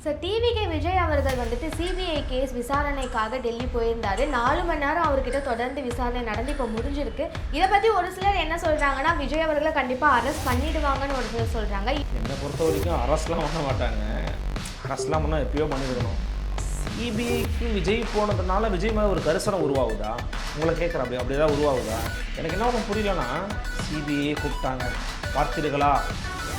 Sir TVK Vijay அவர்கள் வந்துட்டு CBI case விசாரணைக்காக டெல்லி போயிருந்தாரு. 4 மணி நேரம் அவர்கிட்ட தொடர்ந்து விசாரணை நடந்து இப்போ முடிஞ்சிருக்கு. இதை பற்றி ஒரு சிலர் என்ன சொல்கிறாங்கன்னா, விஜய் அவர்களை கண்டிப்பாக அரெஸ்ட் பண்ணிடுவாங்கன்னு ஒரு சிலர் சொல்கிறாங்க. என்னை பொறுத்த வரைக்கும் அரெஸ்ட்லாம் பண்ண மாட்டாங்க. அரெஸ்ட்லாம் பண்ணால் எப்பயோ பண்ணியிருக்கணும். சிபிஐக்கு விஜய் போனதுனால விஜய் மேலே ஒரு கரிசனம் உருவாகுதா? உங்களை கேட்குறேன், அப்படி தான் உருவாகுதா? எனக்கு என்ன ஒன்றும் புரியலன்னா, சிபிஐ கூப்பிட்டாங்க பார்த்தீர்களா,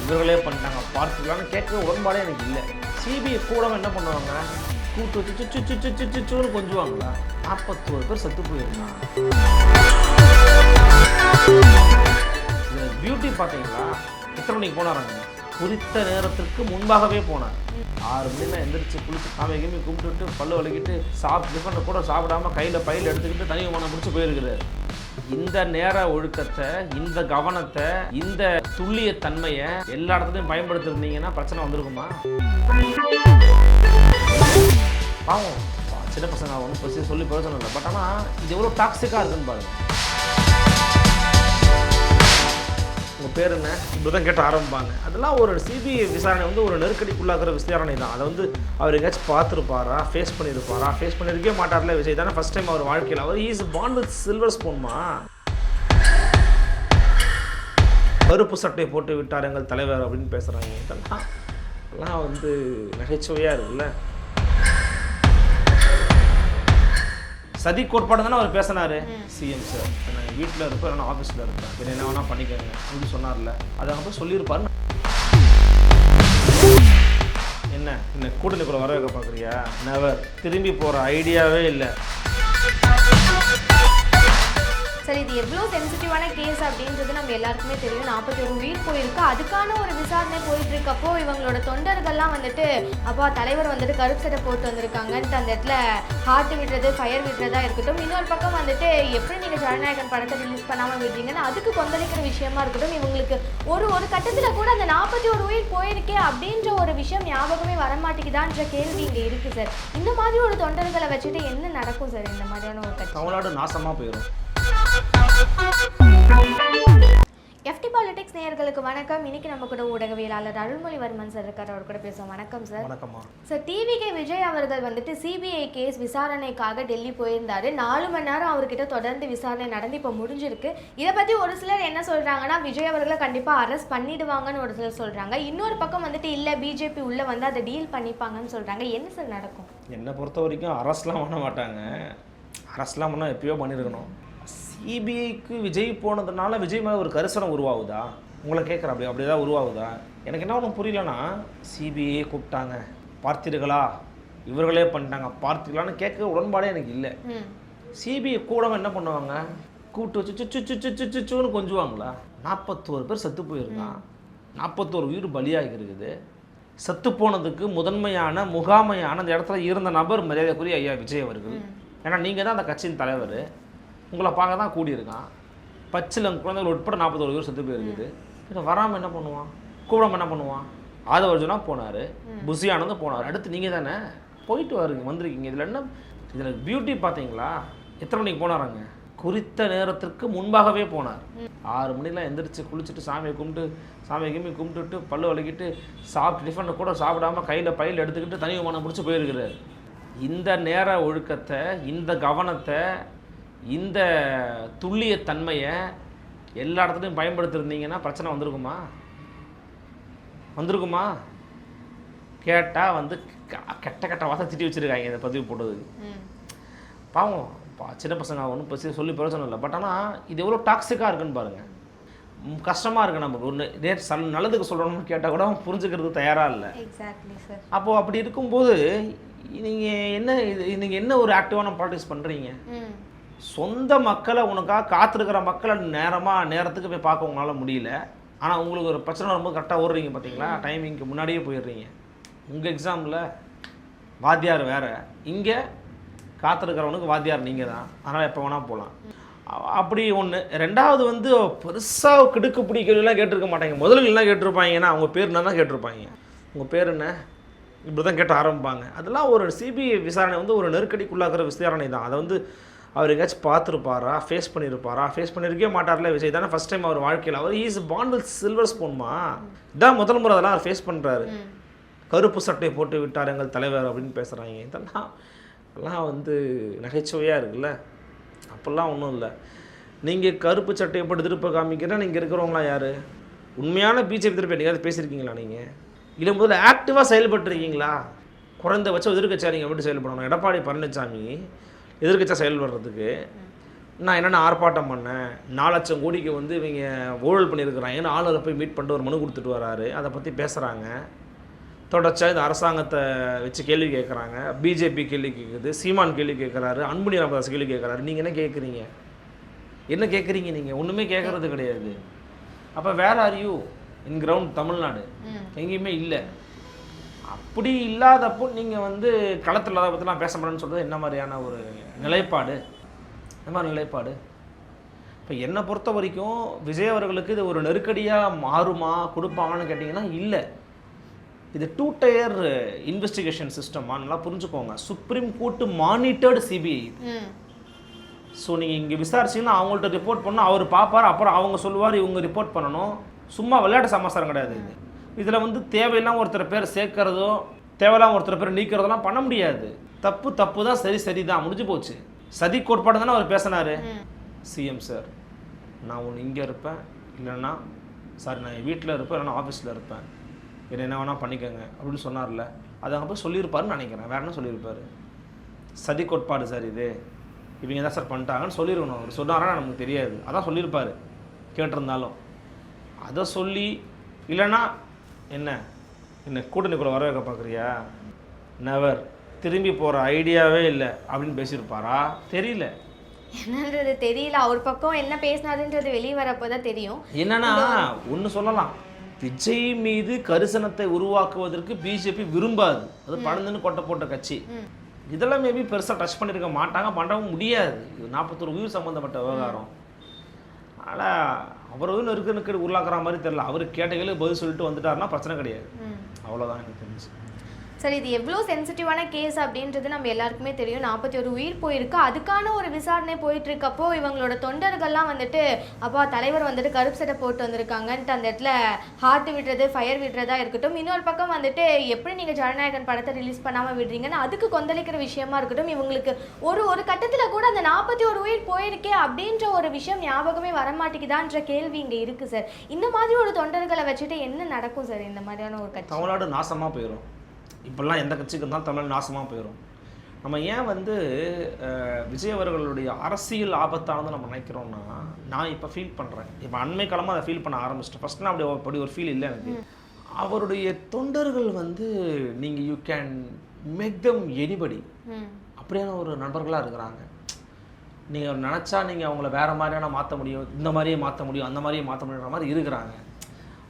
இவர்களே பண்ணிட்டாங்க பார்த்தீங்களான்னு கேட்க உடன்பாடே எனக்கு இல்லை. சிபிஐ கூட என்ன பண்ணுவாங்க, கூட்டு வச்சு சுச்சுன்னு கொஞ்சுவாங்களா? 41 பேர் செத்து போயிருந்தான். பியூட்டி பார்த்தீங்களா, எத்தனை மணிக்கு போனாராங்க? குறித்த நேரத்திற்கு முன்பாகவே போனார். 6 மணிக்கு எந்திரிச்சு குளிச்சு சாமி கிமி கும்பிட்டுட்டு பல்லு வலிக்கிட்டு டிஃபன் கூட சாப்பிடாம கையில் பையில் எடுத்துக்கிட்டு தனி விமானம் முடிச்சு போயிருக்கிறார். இந்த நேர ஒழுக்கத்தை, இந்த கவனத்தை, இந்த துல்லிய தன்மையை எல்லா இடத்துலையும் பயன்படுத்திருந்தீங்கன்னா பிரச்சனை வந்திருக்குமா? பாவம் சின்ன பசங்க ஒன்றும் சொல்லி பிரயோஜனம் இல்லை. பட் ஆனால் இது எவ்வளோ டாக்ஸிக்காக இருக்குன்னு பாருங்க. உங்கள் பேர் என்ன இப்படி தான் கேட்டு ஆரம்பிப்பாங்க. அதெல்லாம் ஒரு சிபிஐ விசாரணை ஒரு நெருக்கடிக்குள்ளாக்குற விசாரணை தான். அதை அவர் எங்கேயாச்சும் பார்த்துருப்பாரா, ஃபேஸ் பண்ணியிருக்கவே மாட்டார்ல விஜய் தானே ஃபஸ்ட் டைம் அவர் வாழ்க்கையில். அவர் இஸ் பார்ன் வித் சில்வர் ஸ்பூன்மா. கருப்பு சட்டையை போட்டு விட்டார் எங்கள் தலைவர் அப்படின்னு பேசுகிறாங்க. இதெல்லாம் நகைச்சுவையாக இருக்குல்ல. சதி கோட்பாடு தானே அவர் பேசினார். சிஎம் சார் நான் வீட்டில் இருப்பேன், நான் ஆஃபீஸில் இருப்பேன், என்ன வேணா பண்ணிக்கோங்க அப்படின்னு சொன்னார்ல. அதை அவங்க போய் சொல்லியிருப்பாரு. என்ன கூட்டணி கூட வர வைக்க பார்க்குறியா? நெவர். திரும்பி போகிற ஐடியாவே இல்லை. சரி, இது எவ்வளோ சென்சிட்டிவான கேஸ் அப்படின்றது நம்ம எல்லாருக்குமே தெரியும். 41 உயிர் போயிருக்கு. அதுக்கான ஒரு விசாரணை போயிட்டு இருக்கப்போ இவங்களோட தொண்டர்கள்லாம் அப்பா தலைவர் கருப்பு சட்டை போட்டு வந்திருக்காங்கன்ட்டு அந்த இடத்துல ஹார்ட் விடுறது, ஃபயர் விடுறதா இருக்கட்டும். இன்னொரு பக்கம் எப்படி நீங்கள் ஜனநாயகன் படத்தை ரிலீஸ் பண்ணாமல் விடுறீங்கன்னு அதுக்கு கொந்தளிக்கிற விஷயமா இருக்கட்டும். இவங்களுக்கு ஒரு கட்டத்தில் கூட அந்த 41 உயிர் போயிருக்கே அப்படின்ற ஒரு விஷயம் ஞாபகமே வரமாட்டேங்குதான்ற கேள்வி இங்கே இருக்குது சார். இந்த மாதிரி ஒரு தொண்டர்களை வச்சுட்டு என்ன நடக்கும் சார்? இந்த மாதிரியான ஒரு கட்சி தமிழ்நாடு நாசமாக போயிடும். எஃப்டி பாலிடிக்ஸ் நேயர்களுக்கு வணக்கம். இன்னைக்கு நம்ம கூட ஊடகவியலாளர் அருள்மொழிவர்மன் சார் இருக்கார். அவர் கூட பேசுவோம். வணக்கம் சார். வணக்கம்மா. சார் டிவிகே விஜய் அவர்கள் சிபிஐ கேஸ் விசாரணைக்காக டெல்லி போயிருந்தாரு. 4 மணி நேரம் அவர்கிட்ட தொடர்ந்து விசாரணை நடந்து இப்போ முடிஞ்சிருக்கு. இதை பற்றி ஒரு சிலர் என்ன சொல்கிறாங்கன்னா, விஜய் அவர்களை கண்டிப்பாக அரெஸ்ட் பண்ணிடுவாங்கன்னு ஒரு சிலர் சொல்கிறாங்க. இன்னொரு பக்கம் இல்லை பிஜேபி உள்ளே அதை டீல் பண்ணிப்பாங்கன்னு சொல்கிறாங்க. என்ன சார் நடக்கும்? என்னை பொறுத்த வரைக்கும் அரெஸ்ட்லாம் பண்ண மாட்டாங்க. அரெஸ்ட்லாம் பண்ணால் எப்பயோ பண்ணியிருக்கணும். சிபிஐக்கு விஜய் போனதுனால விஜய் மேலே ஒரு கரிசனம் உருவாகுதா? உங்களை கேட்குறேன், அப்படி தான் உருவாகுதா? எனக்கு என்ன ஒன்றும் புரியலன்னா, சிபிஐ கூப்பிட்டாங்க பார்த்தீர்களா, இவர்களே பண்ணிட்டாங்க பார்த்தீங்களான்னு கேட்க உடன்பாடே எனக்கு இல்லை. சிபிஐ கூட என்ன பண்ணுவாங்க, கூட்டு வச்சு சுச்சுன்னு கொஞ்சுவாங்களா? 41 பேர் செத்து போயிருக்கான். 41 உயிர் பலியாகி இருக்குது. செத்து போனதுக்கு முதன்மையான முகாமையான அந்த இடத்துல இருந்த நபர் மரியாதைக்குரிய ஐயா விஜய் அவர்கள். ஏன்னா நீங்கள் தான் அந்த கட்சியின் தலைவர். உங்களை பார்க்க தான் கூடியிருக்கான். பச்சிலங்க குழந்தைகள் உட்பட 41 பேர் செத்து போயிருக்குது. இதை வராமல் என்ன பண்ணுவான், கூடாமல் என்ன பண்ணுவான்? ஆதவர்ஜுனா போனார், புஷியானந்தும் போனார். அடுத்து நீங்கள் தானே போயிட்டு வந்திருக்கீங்க. இதில் பியூட்டி பார்த்தீங்களா? எத்தனை மணிக்கு போனாராங்க? குறித்த நேரத்திற்கு முன்பாகவே போனார். 6 மணிக்கெலாம் எந்திரிச்சு குளிச்சுட்டு சாமி கிமி கும்பிட்டுட்டு பல்லு வலிக்கிட்டு டிஃபன் கூட சாப்பிடாம கையில் பையில் எடுத்துக்கிட்டு தனி விமானம் முடிச்சு போயிருக்கிறார். இந்த நேர ஒழுக்கத்தை, இந்த கவனத்தை, இந்த துல்லிய தன்மையை எல்லா இடத்துலையும் பயன்படுத்திருந்தீங்கன்னா பிரச்சனை வந்திருக்குமா? கேட்டால் கெட்ட வார்த்தை திட்டி வச்சுருக்காங்க இந்த பதிவு போட்டதுக்கு. பாவம் சின்ன பசங்க ஒன்றும் சொல்லி பிரயோஜனம் இல்லை. பட் ஆனால் இது எவ்வளோ டாக்ஸிக்காக இருக்குன்னு பாருங்கள். கஷ்டமாக இருக்குது. நமக்கு ஒன்று நல்லதுக்கு சொல்லணும்னு கேட்டால் கூட புரிஞ்சுக்கிறது தயாராக இல்லை. அப்போது அப்படி இருக்கும்போது நீங்கள் என்ன ஒரு ஆக்டிவான பாலிடிக்ஸ் பண்ணுறீங்க? சொந்த மக்களை உனக்காக காத்திருக்கிற மக்களை நேரத்துக்கு போய் பார்க்க உங்களால் முடியல. ஆனால் உங்களுக்கு ஒரு பிரச்சனை வரும்போது கரெக்டாக ஓடுறீங்க பார்த்தீங்களா? டைமிங்க்கு முன்னாடியே போயிடுறீங்க. உங்கள் எக்ஸாமில் வாத்தியார் வேறு, இங்கே காத்திருக்கிறவனுக்கு வாத்தியார் நீங்கள் தான். அதனால் எப்போ வேணால் போகலாம். அப்படி ஒன்று. ரெண்டாவது பெருசாக கிடுக்கு பிடிக்கலாம் கேட்டிருக்க மாட்டாங்க. முதல்கள்லாம் கேட்டிருப்பாங்கன்னா அவங்க பேர் என்ன தான் கேட்டிருப்பாங்க. உங்கள் பேர் என்ன இப்படி தான் கேட்டு ஆரம்பிப்பாங்க. அதெல்லாம் ஒரு சிபிஐ விசாரணை ஒரு நெருக்கடிக்குள்ளாக்குற விசாரணை தான். அதை அவர் எங்கேயாச்சும் பார்த்துருப்பாரா, ஃபேஸ் பண்ணியிருக்கவே மாட்டார்ல விஜய் தானே ஃபஸ்ட் டைம் அவர் வாழ்க்கையில். அவர் இஸ் பார்ன் வித் சில்வர் ஸ்பூன்மா. இதான் முதல் முறை அதெல்லாம் அவர் ஃபேஸ் பண்ணுறாரு. கருப்பு சட்டை போட்டு விட்டார் எங்கள் தலைவர் அப்படின்னு பேசுகிறாங்க. இதெல்லாம் வந்து நகைச்சுவையாக இருக்குல்ல. அப்போல்லாம் ஒன்றும் இல்லை. நீங்கள் கருப்பு சட்டையை போட்டு திருப்ப காமிக்கிறேன். நீங்கள் இருக்கிறவங்களாம் யார்? உண்மையான பிஜேபி திருப்பி என்னைக்காவது பேசியிருக்கீங்களா? நீங்கள் இல்லை முதல்ல ஆக்டிவாக செயல்பட்டுருக்கீங்களா? குறைந்தபட்சம் எதிர்க்கட்சியாக நீங்கள் எப்படி செயல்படணும்? எடப்பாடி பழனிசாமி எதிர்க்கட்சியாக செயல்படுறதுக்கு நான் என்னென்ன ஆர்ப்பாட்டம் பண்ணேன், 4 லட்சம் கோடிக்கு வந்து இவங்க ஊழல் பண்ணியிருக்கிறாங்கன்னு ஆளுநரை போய் மீட் பண்ணிட்டு ஒரு மனு கொடுத்துட்டு வராரு. அதை பற்றி பேசுகிறாங்க. தொடர்ச்சியாக இந்த அரசாங்கத்தை வச்சு கேள்வி கேட்குறாங்க. பிஜேபி கேள்வி கேட்குது, சீமான் கேள்வி கேட்குறாரு, அன்புமணி ராமதாஸ் கேள்வி கேட்குறாரு. நீங்கள் என்ன கேட்குறீங்க? என்ன கேட்குறீங்க? நீங்கள் ஒன்றுமே கேட்குறது கிடையாது. அப்போ where are you in ground Tamil Nadu? எங்கேயுமே இல்லை. அப்படி இல்லாதப்போ நீங்கள் வந்து களத்தில் அதை பற்றிலாம் பேச மாட்டேன்னு சொல்கிறது என்ன மாதிரியான ஒரு நிலைப்பாடு? என்ன மாதிரி நிலைப்பாடு? இப்போ என்னை பொறுத்த வரைக்கும் விஜய் அவர்களுக்கு இது ஒரு நெருக்கடியாக மாறுமா, கொடுப்பாங்கன்னு கேட்டிங்கன்னா இல்லை. இது 2 tier இன்வெஸ்டிகேஷன் சிஸ்டம். நல்லா புரிஞ்சுக்கோங்க. Supreme court monitored CBI. So நீங்கள் இங்கே விசாரிச்சிங்கன்னா அவங்கள்ட்ட ரிப்போர்ட் பண்ணணும், அவர் பார்ப்பார், அப்புறம் அவங்க சொல்லுவார், இவங்க ரிப்போர்ட் பண்ணணும். சும்மா விளையாட்டு சமாச்சாரம் கிடையாது இது. இதில் வந்து தேவையில்லாமல் ஒருத்தர் பேர் சேர்க்கறதோ தேவையில்லாமல் ஒருத்தர் பேர் நீக்கிறதெல்லாம் பண்ண முடியாது. தப்பு தான், சரி தான், முடிஞ்சு போச்சு. சதி கோட்பாடு தானே அவர் பேசினார். சிஎம் சார், நான் ஒன்று இங்கே இருப்பேன், இல்லைன்னா சார் நான் என் வீட்டில் இருப்பேன், இல்லைன்னா ஆஃபீஸில் இருப்பேன், என்ன வேணால் பண்ணிக்கோங்க அப்படின்னு சொன்னார்ல. அதை அங்கே போய் சொல்லியிருப்பாருன்னு நினைக்கிறேன். வேறு என்ன சொல்லியிருப்பார்? சதி கோட்பாடு சார் இது, இவங்க தான் சார் பண்ணிட்டாங்கன்னு சொல்லியிருக்கணும். அவர் சொன்னாரா நமக்கு தெரியாது. அதான் சொல்லியிருப்பார் கேட்டிருந்தாலும். அதை சொல்லி இல்லைன்னா என்ன கூட்டணிக்குள்ளே வர வைக்க பார்க்குறியா? நெவர். திரும்பி போகிற ஐடியாவே இல்லை அப்படின்னு பேசியிருப்பாரா? தெரியல. என்னன்றது தெரியல. அவர் பக்கம் என்ன பேசினாருன்றது வெளியே வரப்போ தான் தெரியும். என்னன்னா ஒன்று சொல்லலாம், விஜய் மீது கரிசனத்தை உருவாக்குவதற்கு பிஜேபி விரும்பாது. அது பணந்துன்னு கொட்டை போட்ட கட்சி. இதெல்லாம் மேபி பெருசாக டச் பண்ணியிருக்க மாட்டாங்க, பண்ணவும் முடியாது. இது 41 உயிர் சம்மந்தப்பட்ட விவகாரம். ஆனால் அவர் நெருக்கனுக்கு உள்ளாக்குற மாதிரி தெரியல. அவர் கேட்டகளுக்கு பதில் சொல்லிட்டு வந்துட்டாருன்னா பிரச்சனை கிடையாது. அவ்வளோதான் எனக்கு தெரிஞ்சு. சரி, இது எவ்வளோ சென்சிட்டிவான கேஸ் அப்படின்றது நம்ம எல்லாருக்குமே தெரியும். 41 உயிர் போயிருக்கு. அதுக்கான ஒரு விசாரணை போயிட்டு இருக்கப்போ இவங்களோட தொண்டர்கள்லாம் வந்துட்டு அப்பா தலைவர் வந்துட்டு கருப்பு சட்டை போட்டு வந்திருக்காங்கன்ட்டு அந்த இடத்துல ஹார்ட் விடுறது, ஃபயர் விடுறதா இருக்கட்டும். இன்னொரு பக்கம் வந்துட்டு எப்படி நீங்கள் ஜனநாயகன் படத்தை ரிலீஸ் பண்ணாமல் விடுறீங்கன்னு அதுக்கு கொந்தளிக்கிற விஷயமா இருக்கட்டும். இவங்களுக்கு ஒரு கட்டத்தில் கூட அந்த 41 உயிர் போயிருக்கே அப்படின்ற ஒரு விஷயம் ஞாபகமே வரமாட்டேங்குதான்ற கேள்வி இங்கே இருக்குது சார். இந்த மாதிரி ஒரு தொண்டர்களை வச்சுட்டு என்ன நடக்கும் சார் இந்த மாதிரியான ஒரு கட்சி? தமிழ்நாடு நாசமாக போயிடும். இப்போல்லாம் எந்த கட்சிக்கு இருந்தாலும் தமிழ் நாசமாக போயிடும். நம்ம ஏன் வந்து விஜய் அவர்களுடைய அரசியல் ஆபத்தானது நம்ம நினைக்கிறோம்னா, நான் இப்போ ஃபீல் பண்ணுறேன். இப்போ அண்மை காலமாக அதை ஃபீல் பண்ண ஆரம்பிச்சிட்டேன். ஃபஸ்ட்னா அப்படி ஒரு ஃபீல் இல்லை எனக்கு. அவருடைய தொண்டர்கள் வந்து நீங்கள் you can make them anybody அப்படியான ஒரு நண்பர்களாக இருக்கிறாங்க. நீங்கள் நினச்சா நீங்கள் அவங்கள வேறு மாதிரியான மாற்ற முடியும், இந்த மாதிரியே மாற்ற முடியும், அந்த மாதிரியே மாற்ற முடியுன்ற மாதிரி இருக்கிறாங்க.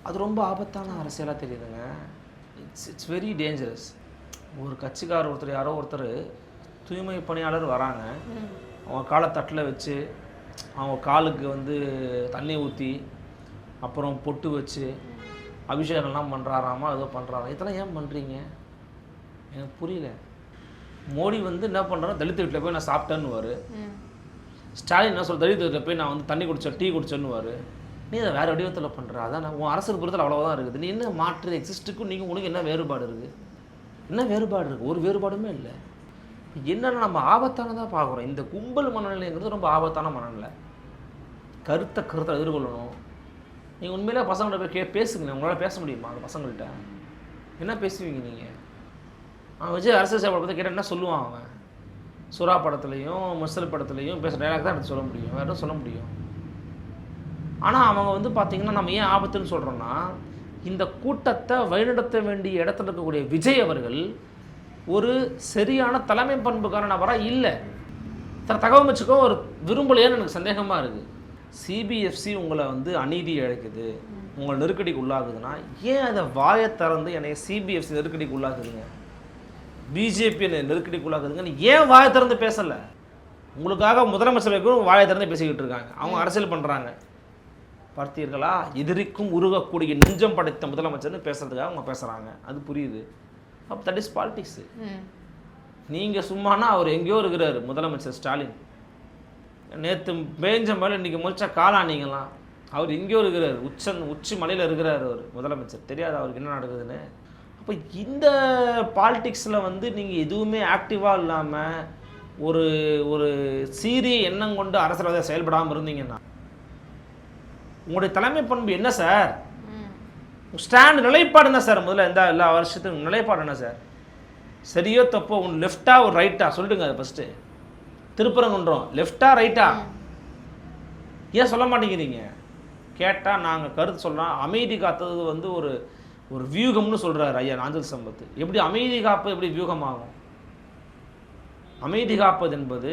அது ரொம்ப ஆபத்தான அரசியலாக தெரியுதுங்க. It's very dangerous. ஒரு கட்சிக்காரர் ஒருத்தர் யாரோ ஒருத்தர் தூய்மை பணியாளர் வராங்க, அவங்க காலை தட்டில் வச்சு அவங்க காலுக்கு வந்து தண்ணி ஊற்றி அப்புறம் பொட்டு வச்சு அபிஷேகம்லாம் பண்ணுறாராமா, ஏதோ பண்ணுறாரா. இதெல்லாம் ஏன் பண்ணுறீங்க எனக்கு புரியல. மோடி வந்து என்ன பண்ணுறாரு, தலித் வீட்டில் போய் நான் சாப்பிட்டேன்னுவார். ஸ்டாலின் என்ன சொல்ற, தலித் வீட்டில் போய் நான் வந்து தண்ணி குடித்தேன், டீ குடிச்சேன்னுவார். நீ அதை வேறு வடிவத்தில் பண்ணுற. அதான் உன் அரசியல் பொறுத்தல் அவ்வளோதான் இருக்குது. நீ என்ன மாற்று எக்ஸிஸ்ட்டுக்கும் நீங்கள் உனக்கு என்ன வேறுபாடு இருக்குது? என்ன வேறுபாடு இருக்குது? ஒரு வேறுபாடுமே இல்லை. என்னென்ன நம்ம ஆபத்தானதாக பார்க்குறோம். இந்த கும்பல் மனநிலைங்கிறது ரொம்ப ஆபத்தான மனநிலை. கருத்தை எதிர்கொள்ளணும். நீங்கள் உண்மையிலே பசங்கள்ட்ட போய் பேசுங்க. உங்களால் பேச முடியுமா அந்த பசங்கள்கிட்ட? என்ன பேசுவீங்க நீங்கள்? அவன் விஜய் அரசியல் சேவை பற்றி கேட்டால் என்ன சொல்லுவான்? அவன் சுறா படத்துலையும் முசல் படத்துலையும் பேசுகிற டைலாக் தான் எடுத்து சொல்ல முடியும், வேறு சொல்ல முடியும். ஆனால் அவங்க வந்து பார்த்திங்கன்னா நம்ம ஏன் ஆபத்துன்னு சொல்கிறோன்னா, இந்த கூட்டத்தை வழிநடத்த வேண்டிய இடத்துல இருக்கக்கூடிய விஜய் அவர்கள் ஒரு சரியான தலைமை பண்புக்கான நபராக இல்லை. தகவல் வச்சுக்கோ ஒரு விரும்பலையான்னு எனக்கு சந்தேகமாக இருக்குது. சிபிஎஃப்சி உங்களை வந்து அநீதி இழைக்குது, உங்களை நெருக்கடிக்கு உள்ளாகுதுன்னா ஏன் அதை வாயை திறந்து என்னை சிபிஎஃப்சி நெருக்கடிக்கு உள்ளாகுதுங்க, பிஜேபி என்னை நெருக்கடிக்கு உள்ளாகுதுங்கன்னு ஏன் வாயை திறந்து பேசலை? உங்களுக்காக முதலமைச்சர்களுக்கும் வாயை திறந்து பேசிக்கிட்டு இருக்காங்க. அவங்க அரசியல் பண்ணுறாங்க. பார்த்தீர்களா? எதிரிக்கும் உருகக்கூடிய நெஞ்சம் படைத்த முதலமைச்சர்னு பேசுறதுக்காக அவங்க பேசுகிறாங்க. அது புரியுது. அப்போ தட் இஸ் பாலிடிக்ஸு. நீங்கள் சும்மானா அவர் எங்கேயோ இருக்கிறாரு முதலமைச்சர் ஸ்டாலின். நேற்று பேஞ்ச மேலே இன்றைக்கி முழிச்சா காலானீங்களாம். அவர் எங்கேயோ இருக்கிறார், உச்சி மலையில் இருக்கிறார் அவர் முதலமைச்சர். தெரியாது அவருக்கு என்ன நடக்குதுன்னு. அப்போ இந்த பாலிடிக்ஸில் வந்து நீங்கள் எதுவுமே ஆக்டிவாக இல்லாமல் ஒரு ஒரு சீரிய எண்ணம் கொண்டு அரசியல்வாதியாக செயல்படாமல் இருந்தீங்கன்னா உங்களுடைய தலைமை பண்பு என்ன சார்? ஸ்டாண்ட் நிலைப்பாடு என்ன சார்? முதல்ல எல்லா வருஷத்துக்கும் நிலைப்பாடு என்ன சார்? சரியோ தப்போ உன் லெஃப்டா ஒரு ரைட்டா சொல்லிடுங்க. அது ஃபஸ்ட்டு திருப்பரங்குன்றம் லெஃப்டா ரைட்டா ஏன் சொல்ல மாட்டேங்கிறீங்க? கேட்டால் நாங்கள் கருத்து சொல்லலாம். அமைதி காத்தது வந்து ஒரு ஒரு வியூகம்னு சொல்கிறார் ஐயா நாஞ்சில் சம்பத். எப்படி அமைதி காப்பது எப்படி வியூகமாகும்? அமைதி காப்பது என்பது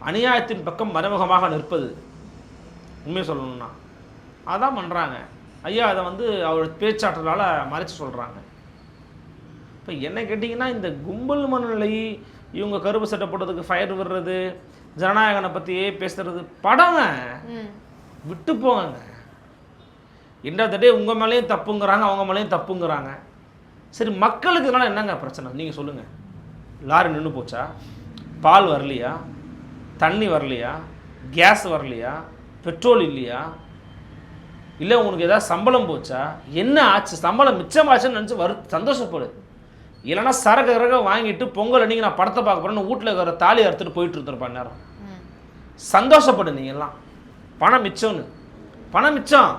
அநியாயத்தின் பக்கம் மறைமுகமாக நிற்பது. உண்மையை சொல்லணும்னா அதான் பண்ணுறாங்க ஐயா. அதை வந்து அவர் பேச்சாற்றலால் மறைச்சு சொல்கிறாங்க. இப்போ என்ன கேட்டிங்கன்னா இந்த கும்பல் மனநிலை, இவங்க கருப்பு சட்டை போட்டதுக்கு ஃபயர் விடுறது, ஜனநாயகனை பற்றியே பேசுறது படங்க விட்டு போங்க. இன்றைய உங்கள் மேலேயும் தப்புங்கிறாங்க, அவங்க மேலேயும் தப்புங்கிறாங்க. சரி, மக்களுக்கு இதனால் என்னங்க பிரச்சனை நீங்கள் சொல்லுங்கள். லாரி நின்று போச்சா? பால் வரலையா? தண்ணி வரலையா? கேஸ் வரலையா? பெட்ரோல் இல்லையா? இல்லை உங்களுக்கு ஏதாவது சம்பளம் போச்சா? என்ன ஆச்சு? சம்பளம் மிச்சமாச்சுன்னு நினச்சி சந்தோஷப்படு. இல்லைன்னா சரக்கு வாங்கிட்டு பொங்கல் அன்றைக்கி நான் படத்தை பார்க்க போகிறேன்னு வீட்டில் இருக்கிற தாலி அறுத்துட்டு போயிட்டு இருந்திருப்பேன் நேரம். சந்தோஷப்படு. நீங்கள்லாம் பணம் மிச்சம்னு. பணம் மிச்சம்.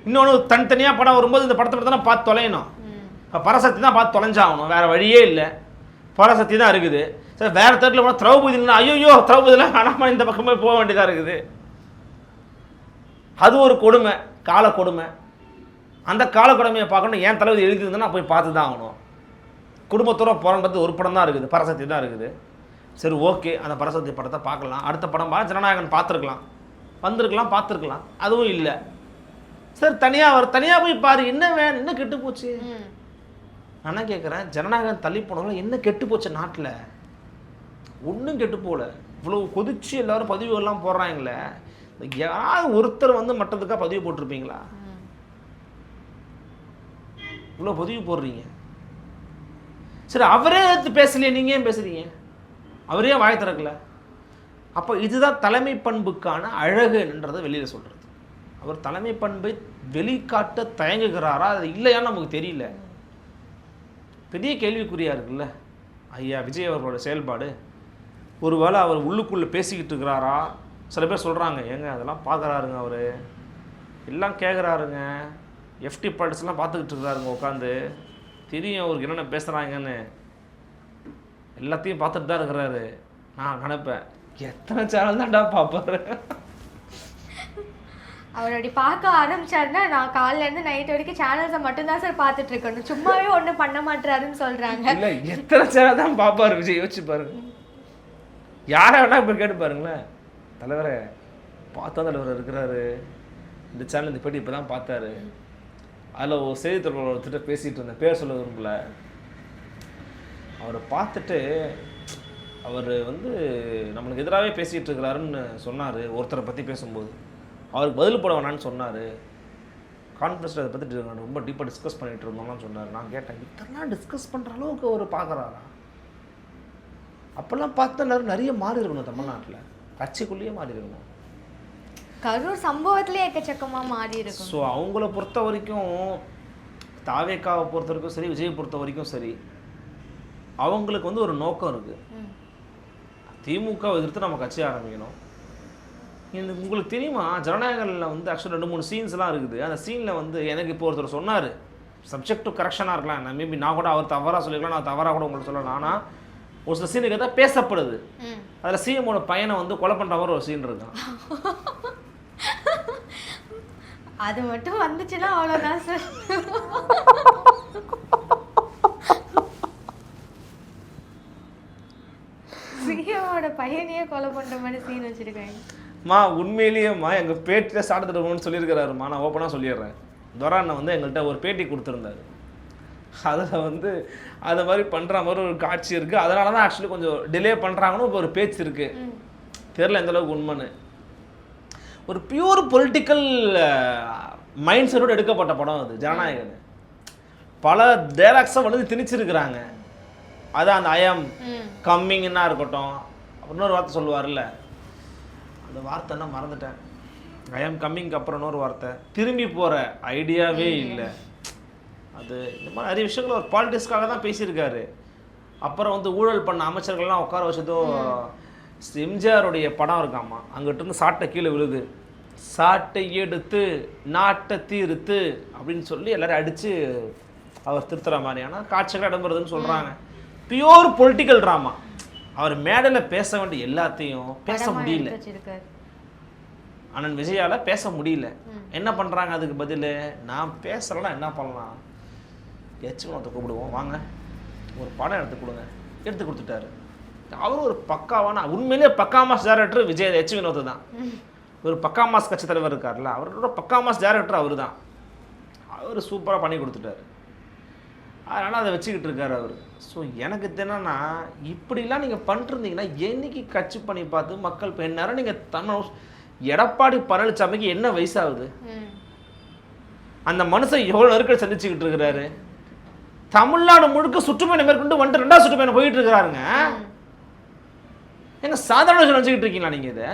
இன்னொன்று தனித்தனியாக படம் வரும்போது இந்த படத்தை தான் பார்த்து தொலையணும். இப்போ பரசக்தி தான் பார்த்து தொலைஞ்சாகணும், வேறு வழியே இல்லை. பரசக்தி தான் இருக்குது. சரி, வேறு தேட்டரில் போனால் திரௌபதினா ஐயோ திரௌபதியில் ஆனால் இந்த பக்கமே போக வேண்டியதாக இருக்குது. அது ஒரு கொடுமை, கால கொடுமை. அந்த கால கொடுமையை பார்க்கணும். ஏன் தளபதி எழுதியிருந்தேன்னா போய் பார்த்து தான் ஆகணும். குடும்பத்தோட போராடுறது ஒரு படம் தான் இருக்குது, பரசக்தி தான் இருக்குது. சரி, ஓகே, அந்த பரசக்தி படத்தை பார்க்கலாம். அடுத்த படம் ஜனநாயகன் பார்த்துருக்கலாம், வந்திருக்கலாம், பார்த்துருக்கலாம். அதுவும் இல்லை. சரி, தனியாக போய் பாரு. என்ன வேணும்? என்ன கெட்டு போச்சு? நான் கேட்குறேன், ஜனநாயகன் தள்ளி போனவங்க என்ன கெட்டு போச்சு நாட்டில்? ஒன்றும் கெட்டு போகல. இவ்வளோ கொதிச்சு எல்லாரும் பதிவுகள்லாம் போடுறாங்களே, யாராவது ஒருத்தர் வந்து மட்டத்துக்காக பதிவு போட்டிருப்பீங்களா? இவ்வளோ பதிவு போடுறீங்க. சரி, அவரே பேசலையே, நீங்கள் ஏன் பேசுகிறீங்க? அவரே வாய் திறக்கல. அப்போ இதுதான் தலைமை பண்புக்கான அழகுன்றதை வெளியில் சொல்கிறது. அவர் தலைமை பண்பை வெளிக்காட்ட தயங்குகிறாரா, அது இல்லையான்னு நமக்கு தெரியல. பெரிய கேள்விக்குறியாக இருக்குல்ல ஐயா விஜய் அவர்களோட செயல்பாடு. ஒருவேளை அவர் உள்ளுக்குள்ளே பேசிக்கிட்டு இருக்கிறாரா? சில பேர் சொல்கிறாங்க, ஏங்க அதெல்லாம் பார்க்குறாருங்க, அவர் எல்லாம் கேட்குறாருங்க, எஃப்டி பாலிட்டிக்ஸ்லாம் பார்த்துக்கிட்டு இருக்கிறாருங்க உட்காந்து, தெரியும் அவருக்கு என்னென்ன பேசுகிறாங்கன்னு, எல்லாத்தையும் பார்த்துட்டு தான் இருக்கிறாரு. நான் நினைப்பேன், எத்தனை சேனல் தான்டா பார்ப்பாரு. அவர் அப்படி பார்க்க ஆரம்பிச்சாருன்னா நான் காலையிலேருந்து நைட் வரைக்கும் சேனல்ஸை மட்டும்தான் சார் பார்த்துட்டு இருக்கணும், சும்மாவே ஒன்றும் பண்ண மாட்டாருன்னு சொல்கிறாங்க. இல்லை, எத்தனை சேனல் தான் பார்ப்பாரு விஜய்? யோசிச்சு பாருங்க. யாரை வேணா இப்போ கேட்டு பாருங்களேன், தலைவரை பார்த்தா தலைவர் இருக்கிறாரு, இந்த சேனல் இந்த பேட்டி இப்போ தான் பார்த்தாரு, அதில் ஒரு செய்தி தொடர்பாளர் ஒருத்தர் பேசிகிட்டு இருந்தேன், பேர் சொல்ல விரும்பல, அவரை பார்த்துட்டு அவர் வந்து நம்மளுக்கு எதிராகவே பேசிகிட்டு இருக்கிறாருன்னு சொன்னார். ஒருத்தரை பற்றி பேசும்போது அவருக்கு பதில் போட வேணான்னு சொன்னார். கான்ஃபரன்ஸில் அதை பற்றி ரொம்ப டீப்பாக டிஸ்கஸ் பண்ணிகிட்டு இருந்தோம்லாம் சொன்னார். நான் கேட்டேன், இதெல்லாம் டிஸ்கஸ் பண்ணுற அளவுக்கு அவர் பார்க்குறாரா? அப்போல்லாம் பார்த்தா நிறைய மாறி இருக்கணும் தமிழ்நாட்டில், கட்சிக்குள்ளேயே மாறி இருக்கணும். கரூர் சம்பவத்திலே எக்கச்சக்கமாக மாறி இருக்கும். ஸோ அவங்கள பொறுத்த வரைக்கும், தாவேக்காவை பொறுத்த வரைக்கும் சரி, விஜயை பொறுத்த வரைக்கும் சரி, அவங்களுக்கு வந்து ஒரு நோக்கம் இருக்குது. திமுகவை எதிர்த்து நம்ம கட்சி ஆரம்பிக்கணும். உங்களுக்கு தெரியுமா, ஜனநாயகனில் வந்து ஆக்சுவலாக 2-3 சீன்ஸ்லாம் இருக்குது. அந்த சீனில் வந்து எனக்கு இப்போ ஒருத்தர் சொன்னார், சப்ஜெக்ட் டு கரெக்ஷனாக இருக்கலாம், நான் மேபி நான் கூட அவர் தவறாக சொல்லிக்கலாம், நான் தவறாக கூட உங்களுக்கு சொல்லலாம். ஆனால் ஒரு சில சீனுக்கு தான் பேசப்படுது. அதில் சிஎம்மோட பையனை வந்து கொலை பண்ணுற மாதிரி ஒரு சீன் இருக்கான். அது மட்டும் வந்துச்சுன்னா அவ்வளோதான் சார். சிஎம்மோட பையனையே கொலை பண்ணுற மாதிரி சீன் வச்சுருக்காங்க. உண்மையிலேயேம்மா எங்கள் பேட்டியில் சாப்பிட்டுருக்கணும்னு சொல்லியிருக்கிறாருமா. நான் ஓப்பனாக சொல்லிடுறேன். துராண்ணை வந்து எங்கள்கிட்ட ஒரு பேட்டி கொடுத்துருந்தாரு. அதில் வந்து அதை மாதிரி பண்ணுற மாதிரி ஒரு காட்சி இருக்குது. அதனால தான் ஆக்சுவலி கொஞ்சம் டிலே பண்ணுறாங்கன்னு இப்போ ஒரு பேச்சு இருக்குது. தெரில எந்தளவுக்கு உண்மைன்னு. ஒரு பியூர் பொலிட்டிக்கல் மைண்ட் செட்டோடு எடுக்கப்பட்ட படம் அது ஜனநாயகன். பல டைலாக்ஸை வந்து திணிச்சிருக்கிறாங்க. அதான் அந்த ஐஎம் கம்மிங்கன்னா இருக்கட்டும், இன்னொரு வார்த்தை சொல்லுவார்ல, அந்த வார்த்தைன்னா அது இந்த மாதிரி நிறைய விஷயங்கள் ஒரு பாலிடிக்ஸ்க்காக தான் பேசியிருக்காரு. அப்புறம் வந்து ஊழல் பண்ண அமைச்சர்கள்லாம் உட்கார வச்சதும் எம்ஜிஆருடைய படம் இருக்காமா, அங்கிட்டிருந்து சாட்டை கீழே விழுது, சாட்டை எடுத்து நாட்டை தீர்த்து அப்படின்னு சொல்லி எல்லாரும் அடித்து அவர் திருத்துற மாதிரியான காட்சிகள் இடம்பெறுதுன்னு சொல்கிறாங்க. Pure political drama. அவர் மேடையில் பேச வேண்டிய எல்லாத்தையும் பேச முடியல, அண்ணன் விஜயால பேச முடியல. என்ன பண்ணுறாங்க அதுக்கு பதில், நான் பேசலாம் என்ன பண்ணலாம், எச்சுவனத்தை கூப்பிடுவோம் வாங்க ஒரு படம் எடுத்து கொடுங்க, எடுத்து கொடுத்துட்டாரு. அவரும் ஒரு பக்காவான உண்மையிலே பக்காமாஸ் டேரக்டர் விஜய் எச் வினோத் தான். ஒரு பக்காமாஸ் கட்சி தலைவர் இருக்கார்ல, அவரோட பக்காமாஸ் டேரக்டர் அவர் தான். அவர் சூப்பராக பண்ணி கொடுத்துட்டாரு. அதனால் அதை வச்சுக்கிட்டு இருக்காரு அவர். ஸோ எனக்கு என்னன்னா, இப்படிலாம் நீங்கள் பண்ணிருந்தீங்கன்னா என்னைக்கு கட்சி பண்ணி பார்த்து மக்கள் இப்போ நேரம் நீங்கள் எடப்பாடி பழனிசாமிக்கு என்ன வயசாகுது, அந்த மனுஷன் எவ்வளோ நெருக்கடி சந்திச்சுக்கிட்டு இருக்கிறாரு. தமிழ்நாடு முழுக்க சுற்றுப்பயணம் மேற்கொண்டு வந்துட்டு 2வது சுற்றுப்பயணம் போயிட்டு இருக்கிறாருங்க. எங்க சாதாரண விஷயம் நினச்சிக்கிட்டு இருக்கீங்களா நீங்கள்? இதை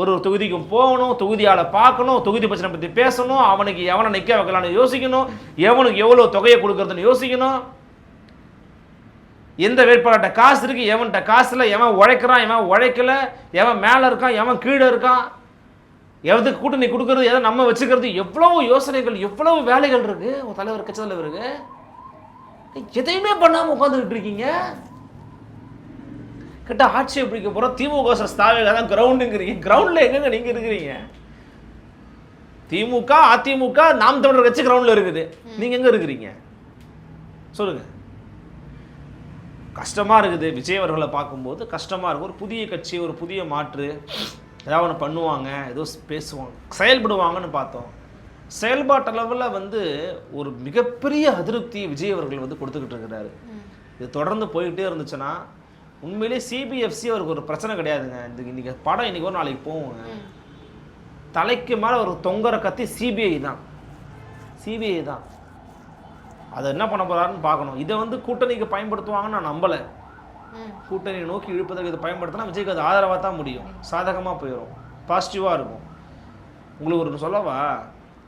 ஒரு தொகுதிக்கும் போகணும், தொகுதியால் பார்க்கணும், தொகுதி பிரச்சனை பற்றி பேசணும், அவனுக்கு எவனை நிற்க வைக்கலான்னு யோசிக்கணும், எவனுக்கு எவ்வளோ தொகையை கொடுக்கறதுன்னு யோசிக்கணும், எந்த வேட்பாளர்கிட்ட காசு இருக்குது, எவன்கிட்ட காசு இல்லை, எவன் உழைக்கிறான், எவன் உழைக்கல, எவன் மேலே இருக்கான், எவன் கீழே இருக்கான், எவனுக்கு கூட்டணி கொடுக்கறது, எதை நம்ம வச்சுக்கிறது, எவ்வளவு யோசனைகள், எவ்வளவு வேலைகள் இருக்கு ஒரு தலைவர், கட்சி தலைவருக்கு. எதையுமே பண்ணாமல் உட்காந்துக்கிட்டு இருக்கீங்க. கிட்ட ஆட்சியை பிடிக்க போகிற திமுக ஸ்தாபிக தான் கிரவுண்டுங்கிறீங்க. கிரவுண்டில் எங்கெங்க நீங்கள் இருக்கிறீங்க? திமுக, அதிமுக, நாம் தமிழர் கட்சி கிரவுண்டில் இருக்குது, நீங்கள் எங்கே இருக்கிறீங்க சொல்லுங்கள். கஷ்டமாக இருக்குது. விஜய் அவர்களை பார்க்கும்போது கஷ்டமாக இருக்கும். ஒரு புதிய கட்சி, ஒரு புதிய மாற்று, ஏதாவது ஒன்று பண்ணுவாங்க, ஏதோ பேசுவாங்க, செயல்படுவாங்கன்னு பார்த்தோம். செயல்பாட்டு அளவில் வந்து ஒரு மிகப்பெரிய அதிருப்தி விஜய் அவர்கள் வந்து கொடுத்துக்கிட்டு இருக்கிறாரு. இது தொடர்ந்து போயிட்டே இருந்துச்சுன்னா உண்மையிலே சிபிஎஃப்சி அவருக்கு ஒரு பிரச்சனை கிடையாதுங்க. இன்னைக்கு படம் இன்னைக்கு ஒரு நாளைக்கு போவோங்க. தலைக்கு மேலே ஒரு தொங்கரை கத்தி சிபிஐ தான், சிபிஐ தான். அதை என்ன பண்ண போறாருன்னு பார்க்கணும். இதை வந்து கூட்டணிக்கு பயன்படுத்துவாங்கன்னு நான் நம்பலை. கூட்டணியை நோக்கி இழுப்பதற்கு இதை பயன்படுத்தினா விஜய்க்கு அது ஆதரவாக தான் முடியும், சாதகமாக போயிடும், பாசிட்டிவாக இருக்கும். உங்களுக்கு ஒரு சொல்லவா,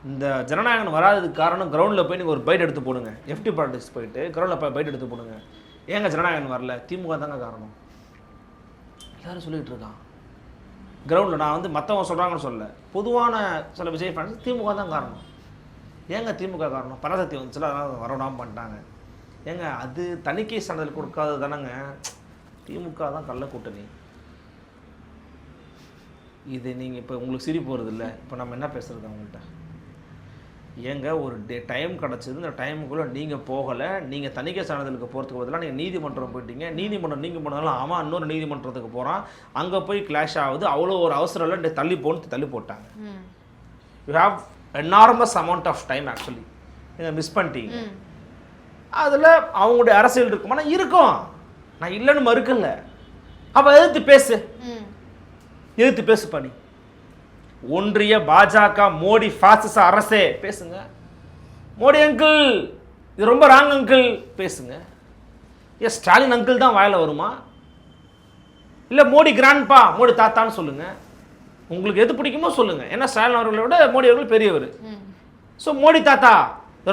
இந்த ஜனநாயகம் வராததுக்கு காரணம் கிரவுண்டில் போய் நீங்கள் ஒரு பைட் எடுத்து போடுங்க. எஃப்டி பாலிடிக்ஸ் போயிட்டு கிரவுண்டில் போய் பைட் எடுத்து போடுங்க. ஏங்க ஜனநாயகம் வரல, திமுக தாங்க காரணம். எல்லாரும் சொல்லிகிட்டு இருக்கான் கிரவுண்டில். நான் வந்து மற்றவங்க சொல்கிறாங்கன்னு சொல்ல, பொதுவான சில விஜய் ஃபேன்ஸ் திமுக தான் காரணம். ஏங்க திமுக காரணம், பராசக்தி வந்துச்சுல அதனால் வரவிடாமல் பண்ணிட்டாங்க. ஏங்க அது தணிக்கை சான்றிதழ் கொடுக்காது தானேங்க, திமுக தான் கள்ள கூட்டணி. இது நீங்கள் இப்போ உங்களுக்கு சிரிப்பு வருது இல்லை? இப்போ நம்ம என்ன பேசுகிறது அவங்கள்ட்ட? ஏங்க ஒரு டைம் கிடச்சிது, இந்த டைமுக்குள்ளே நீங்கள் போகலை, நீங்கள் தணிக்கை சான்றிதழுக்கு போகிறதுக்கு பதிலாக நீங்கள் நீதிமன்றம் போயிட்டீங்க. நீதிமன்றம் நீங்கள் போனாலும் அவன் இன்னொரு நீதிமன்றத்துக்கு போகிறான், அங்கே போய் கிளாஷ் ஆகுது. அவ்வளோ ஒரு அவசரம் இல்லை, தள்ளி போட்டாங்க. You have enormous amount of time actually. நீங்கள் மிஸ் பண்ணிட்டீங்க. அதில் அவங்களுடைய அரசியல் இருக்குமானா இருக்கும், நான் இல்லைன்னு மறுக்கல. அப்போ எதிர்த்து பேசு பண்ணி ஒன்றிய பாஜக மோடி பாசிச அரசே பேசுங்க. மோடி அங்கிள் இது ரொம்ப ராங் அங்கிள் பேசுங்க. ஏன் ஸ்டாலின் அங்கிள் தான் வாயில வருமா? இல்லை மோடி கிராண்ட்பா, மோடி தாத்தான்னு சொல்லுங்க. உங்களுக்கு எது பிடிக்குமோ சொல்லுங்க. ஏன்னா ஸ்டாலின் அவர்களை விட மோடி அவர்கள் பெரியவர். ஸோ மோடி தாத்தா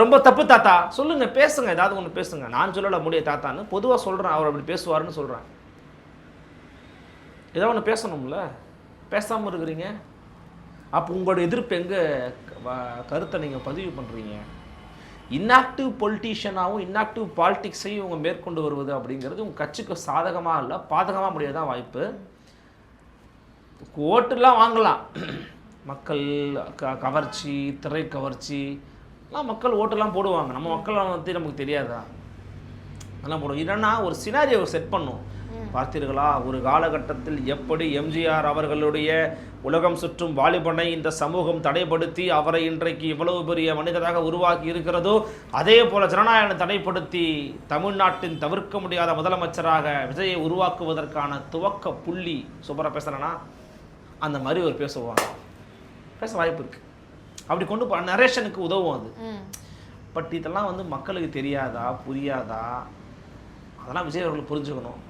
ரொம்ப தப்பு தாத்தா சொல்லுங்க, பேசுங்க, ஏதாவது ஒன்று பேசுங்க. நான் சொல்லலை மோடி தாத்தான்னு, பொதுவாக சொல்கிறேன், அவர் அப்படி பேசுவாருன்னு சொல்கிறேன். ஏதாவது ஒன்று பேசணும்ல, பேசாமல் இருக்கிறீங்க. அப்போ உங்களோட எதிர்ப்பு எங்கே கருத்தை நீங்கள் பதிவு பண்ணுறீங்க? இன்ஆக்டிவ் பொலிட்டீஷியனாகவும் இன்ஆக்டிவ் பாலிட்டிக்ஸையும் இவங்க மேற்கொண்டு வருவது அப்படிங்கிறது உங்கள் கட்சிக்கு சாதகமாக இல்லை, பாதகமாக முடியாதான் வாய்ப்பு. ஓட்டுலாம் வாங்கலாம், மக்கள் கவர்ச்சி, திரை கவர்ச்சி எல்லாம் மக்கள் ஓட்டெல்லாம் போடுவாங்க. நம்ம மக்கள் வந்து நமக்கு தெரியாதா? அதெல்லாம் போடுவோம். இல்லைன்னா ஒரு சினாரியோவை செட் பண்ணும். பார்த்தீர்களா, ஒரு காலகட்டத்தில் எப்படி எம்ஜிஆர் அவர்களுடைய உலகம் சுற்றும் வாலிபனை இந்த சமூகம் தடைப்படுத்தி அவரை இன்றைக்கு இவ்வளவு பெரிய மனிதராக உருவாக்கி இருக்கிறதோ, அதே போல ஜனநாயகம் தடைப்படுத்தி தமிழ்நாட்டின் தவிர்க்க முடியாத முதலமைச்சராக விஜயை உருவாக்குவதற்கான துவக்க புள்ளி. சூப்பராக பேசுகிறேன்னா அந்த மாதிரி ஒரு பேசுவாங்க, பேச வாய்ப்பு இருக்கு. அப்படி கொண்டு போ நரேஷனுக்கு உதவும் அது. பட் இதெல்லாம் வந்து மக்களுக்கு தெரியாதா, புரியாதா? அதெல்லாம் விஜய் அவர்கள் புரிஞ்சுக்கணும்.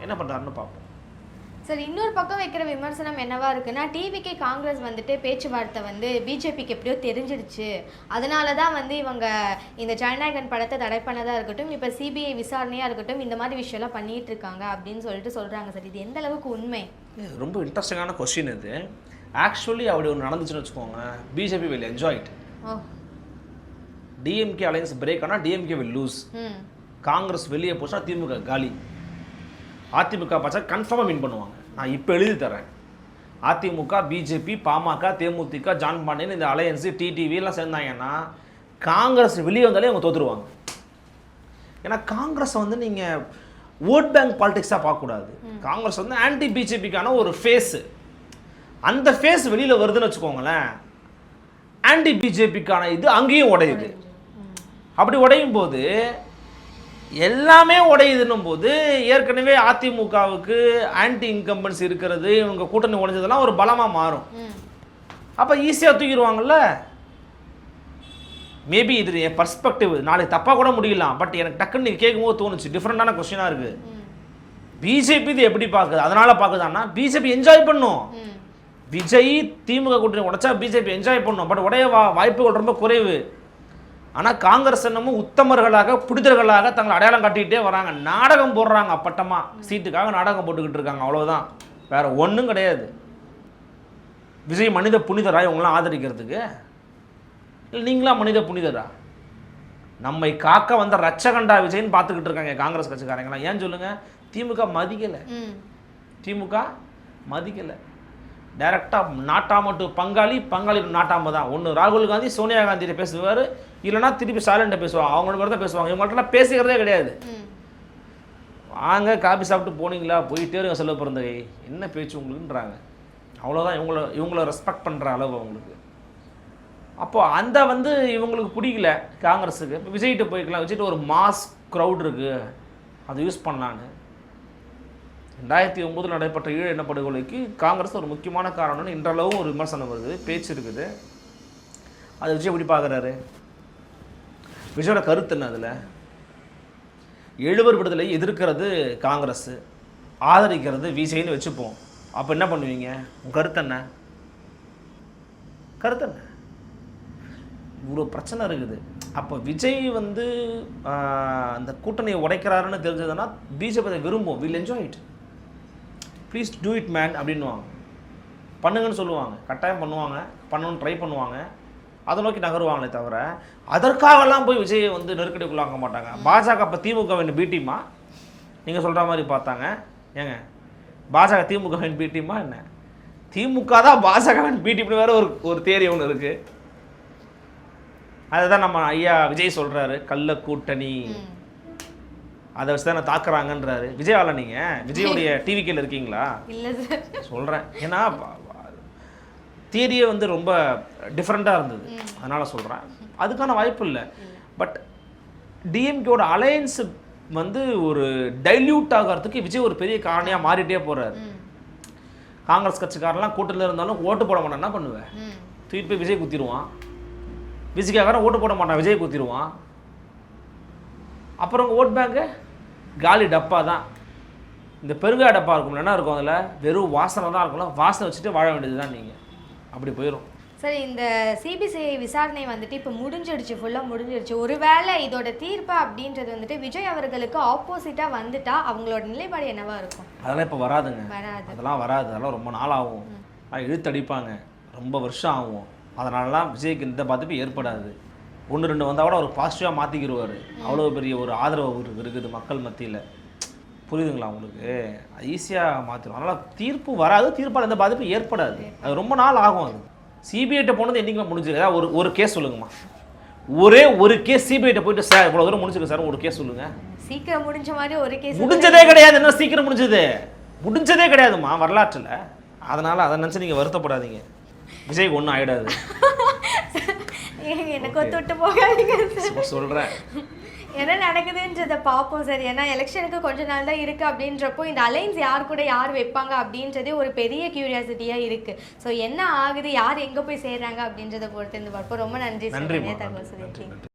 என்ன பண்ணுறாருன்னு பார்ப்போம். சார் இன்னொரு பக்கம் வைக்கிற விமர்சனம் என்னவா இருக்குன்னா, டிவிகே காங்கிரஸ் வந்துட்டு பேச்சுவார்த்தை வந்து பிஜேபிக்கு எப்படியோ தெரிஞ்சிடுச்சு, அதனால தான் வந்து இவங்க இந்த ஜனநாயகன் படத்தை தடை பண்ணதா இருக்கட்டும், இப்போ சிபிஐ விசாரணையாக இருக்கட்டும், இந்த மாதிரி விஷயம்லாம் பண்ணிட்டு இருக்காங்க அப்படின்னு சொல்லிட்டு சொல்கிறாங்க சார். இது எந்த அளவுக்கு உண்மை? ரொம்ப இன்ட்ரெஸ்டிங்கான கொஸ்டின் இது. ஆக்சுவலி அப்படி ஒன்று நடந்துச்சுன்னு வச்சுக்கோங்க, BJP will enjoy it. DMK alliance break ஆனால் டிஎம்கே வில் லூஸ். காங்கிரஸ் வெளியே போச்சா திமுக காலி. அதிமுக பார்த்தா கன்ஃபார்மாக வின் பண்ணுவாங்க. நான் இப்போ எழுதி தரேன். அதிமுக, பிஜேபி, பாமக, தேமுதிக, ஜான் பாண்டியன் இந்த அலையன்ஸு டிடிவிலாம் சேர்ந்தாங்கன்னா காங்கிரஸ் வெளியே வந்தாலே அவங்க தோற்றுருவாங்க. ஏன்னா காங்கிரஸ் வந்து நீங்கள் ஓட் பேங்க் பாலிடிக்ஸாக பார்க்கக்கூடாது. காங்கிரஸ் வந்து ஆன்டி பிஜேபிக்கான ஒரு ஃபேஸு. அந்த ஃபேஸ் வெளியில் வருதுன்னு வச்சுக்கோங்களேன், ஆன்டி பிஜேபிக்கான இது அங்கேயும் உடையுது. அப்படி உடையும் போது எல்லாமே உடையுதுன்னும் போது ஏற்கனவே அதிமுகவுக்கு ஆன்டி இன்கம்பன்ஸ் இருக்கிறது, இவங்க கூட்டணி உடைஞ்சதெல்லாம் ஒரு பலமாக மாறும். அப்போ ஈஸியாக தூக்கிடுவாங்கல்ல. மேபி இது என் பர்ஸ்பெக்டிவ், நாளைக்கு தப்பாக கூட முடியலாம். பட் எனக்கு டக்குன்னு நீங்கள் கேட்கும்போது தோணுச்சு, டிஃப்ரெண்டான கொஸ்டினாக இருக்குது. பிஜேபி இது எப்படி பார்க்குது? அதனால் பார்க்குதான்னா பிஜேபி என்ஜாய் பண்ணும். விஜய் திமுக கூட்டணி உடைச்சா பிஜேபி என்ஜாய் பண்ணும். பட் உடைய வாய்ப்புகள் ரொம்ப குறைவு. ஆனால் காங்கிரஸ் என்னமும் உத்தமர்களாக புனிதர்களாக தங்களை அடையாளம் காட்டிக்கிட்டே வராங்க. நாடகம் போடுறாங்க அப்பட்டமாக, சீட்டுக்காக நாடகம் போட்டுக்கிட்டு இருக்காங்க. அவ்வளோதான், வேற ஒன்றும் கிடையாது. விஜய் மனித புனிதரா இவங்களாம் ஆதரிக்கிறதுக்கு? இல்லை நீங்களா மனித புனிதரா? நம்மை காக்க வந்த ரச்சகண்டா விஜய்ன்னு பார்த்துக்கிட்டு இருக்காங்க காங்கிரஸ் கட்சிக்காரங்களாம். ஏன் சொல்லுங்க? திமுக மதிக்கலை. திமுக மதிக்கலை. டைரெக்டாக நாட்டாம டு பங்காளி, பங்காளி நாட்டாம தான். ஒன்று ராகுல் காந்தி சோனியா காந்திகிட்ட பேசுவார், இல்லைனா திருப்பி ஸ்டாலின்ட்ட பேசுவாங்க. அவங்களோட மாதிரி தான் பேசுவாங்க. இவங்கள்ட்டலாம் பேசிக்கிறதே கிடையாது. வாங்க காபி சாப்பிட்டு போனீங்களா, போயிட்டே இருங்க செல்வ பிறந்தகை, என்ன பேச்சு உங்களுக்குன்றாங்க. அவ்வளோதான். இவங்கள ரெஸ்பெக்ட் பண்ணுற அளவு அவங்களுக்கு. அப்போது அந்த வந்து இவங்களுக்கு பிடிக்கல காங்கிரஸுக்கு. இப்போ விஜய்கிட்ட போய்க்கலாம். விஜய்கிட்ட ஒரு மாஸ் க்ரௌட் இருக்குது, அதை யூஸ் பண்ணலான்னு. 2009 நடைபெற்ற ஈழ இனப்படுகொலைக்கு காங்கிரஸ் ஒரு முக்கியமான காரணம்னு இன்றளவும் ஒரு விமர்சனம் வருது, பேச்சு இருக்குது. அதை விஜய் எப்படி பார்க்குறாரு? விஜயோட கருத்து என்ன? அதில் 70 விடுதலை எதிர்க்கிறது காங்கிரஸ், ஆதரிக்கிறது விஜய்னு வச்சுப்போம். அப்போ என்ன பண்ணுவீங்க? உங்கள் கருத்து என்ன? கருத்து என்ன? இவ்வளோ பிரச்சனை இருக்குது. அப்போ விஜய் வந்து அந்த கூட்டணியை உடைக்கிறாருன்னு தெரிஞ்சதுன்னா பிஜேபி அதை விரும்பும். Will enjoy it, please do it man அப்படின்வாங்க. பண்ணுங்கன்னு சொல்லுவாங்க, கட்டாயம் பண்ணுவாங்க, பண்ணணும்னு ட்ரை பண்ணுவாங்க, அதை நோக்கி நகருவாங்களே தவிர அதற்காகலாம் போய் விஜயை வந்து நெருக்கடிக்குள்ளாங்க மாட்டாங்க. பாஜக இப்போ திமுகவின் பி டீமா நீங்கள் சொல்கிற மாதிரி பார்த்தாங்க? ஏங்க பாஜக திமுகவின் பி டீமா என்ன? திமுக தான் பாஜகவின் பி டீம்னு வேறு ஒரு தேரி ஒன்று இருக்குது. அதுதான் நம்ம ஐயா விஜய் சொல்கிறாரு, கள்ள கூட்டணி, அதை வச்சு தான் தாக்குறாங்கன்றாரு. விஜயால நீங்கள் விஜயோடைய டிவிக்கில் இருக்கீங்களா? இல்லை சார், சொல்கிறேன். ஏன்னா தியரியே வந்து ரொம்ப டிஃப்ரெண்ட்டாக இருந்தது, அதனால் சொல்கிறேன். அதுக்கான வாய்ப்பு இல்லை. பட் டிஎம்கேவோட அலையன்ஸு வந்து ஒரு டைல்யூட் ஆகிறதுக்கு விஜய் ஒரு பெரிய காரணியாக மாறிட்டே போகிறாரு. காங்கிரஸ் கட்சிக்காரெல்லாம் கூட்டத்தில் இருந்தாலும் ஓட்டு போட மாட்டான். என்ன பண்ணுவேன்? தூக்கிட்டு போய் விஜய் குத்திடுவான். விஜய்க்காரன் ஓட்டு போட மாட்டான், விஜய் குத்திடுவான். அப்புறம் ஓட் பேங்க்கு காலி டப்பா தான். இந்த பெருங்காய டப்பா இருக்கும், என்ன இருக்கும் அதில்? வெறும் வாசனை தான் இருக்கும்ல. வாசனை வச்சுட்டு வாழ வேண்டியது தான் நீங்கள். அப்படி போயிடும். சரி, இந்த சிபிசிஐ விசாரணை வந்துட்டு இப்போ முடிஞ்சிடுச்சு, ஃபுல்லாக முடிஞ்சிடுச்சு. ஒருவேளை இதோட தீர்ப்பு அப்படின்றது வந்துட்டு விஜய் அவர்களுக்கு ஆப்போசிட்டாக வந்துட்டா அவங்களோட நிலைப்பாடு என்னவா இருக்கும்? அதெல்லாம் இப்போ வராதுங்க. வராது, அதெல்லாம் வராது. அதெல்லாம் ரொம்ப நாள் ஆகும், இழுத்தடிப்பாங்க, ரொம்ப வருஷம் ஆகும். அதனாலலாம் விஜய்க்கு இந்த பாதிப்பு ஏற்படாது. 1-2 வந்தால் கூட அவர் பாசிட்டிவாக மாற்றிக்கிடுவார். அவ்வளோ பெரிய ஒரு ஆதரவு இருக்குது மக்கள் மத்தியில். புரியுதுங்களா உங்களுக்கு? ஈஸியாக மாற்றிடும். அதனால் தீர்ப்பு வராது, தீர்ப்பால் எந்த பாதிப்பு ஏற்படாது. அது ரொம்ப நாள் ஆகும். அது சிபிஐட்ட போனது என்றைக்குமே முடிஞ்சிருக்கு. ஏதாவது ஒரு கேஸ் சொல்லுங்கம்மா, ஒரே ஒரு கேஸ் சிபிஐட்ட போயிட்டு சார் இவ்வளோ தூரம் முடிஞ்சிருக்கு சார் ஒரு கேஸ் சொல்லுங்கள். சீக்கிரம் முடிஞ்ச மாதிரி ஒரு கேஸ் முடிஞ்சதே கிடையாது. என்ன சீக்கிரம் முடிஞ்சதே கிடையாதுமா வரலாற்றில். அதனால் அதை நினச்சி நீங்கள் வருத்தப்படாதீங்க. விஜய்க்கு ஒன்றும் ஆகிடாது. எனக்கு தொட்டு போகாதீங்க சொல்கிறேன். என்ன நடக்குதுன்றதை பார்ப்போம் சார். ஏன்னா எலெக்ஷனுக்கு கொஞ்ச நாள் தான் இருக்குது அப்படின்றப்போ இந்த அலைன்ஸ் யார் கூட யார் வைப்பாங்க அப்படின்றதே ஒரு பெரிய கியூரியாசிட்டியாக இருக்குது. ஸோ என்ன ஆகுது, யார் எங்கே போய் சேர்றாங்க அப்படின்றத பொறுத்து இருந்து பார்ப்போம். ரொம்ப நன்றி சார், தகவல் சொல்லியிருக்கீங்க.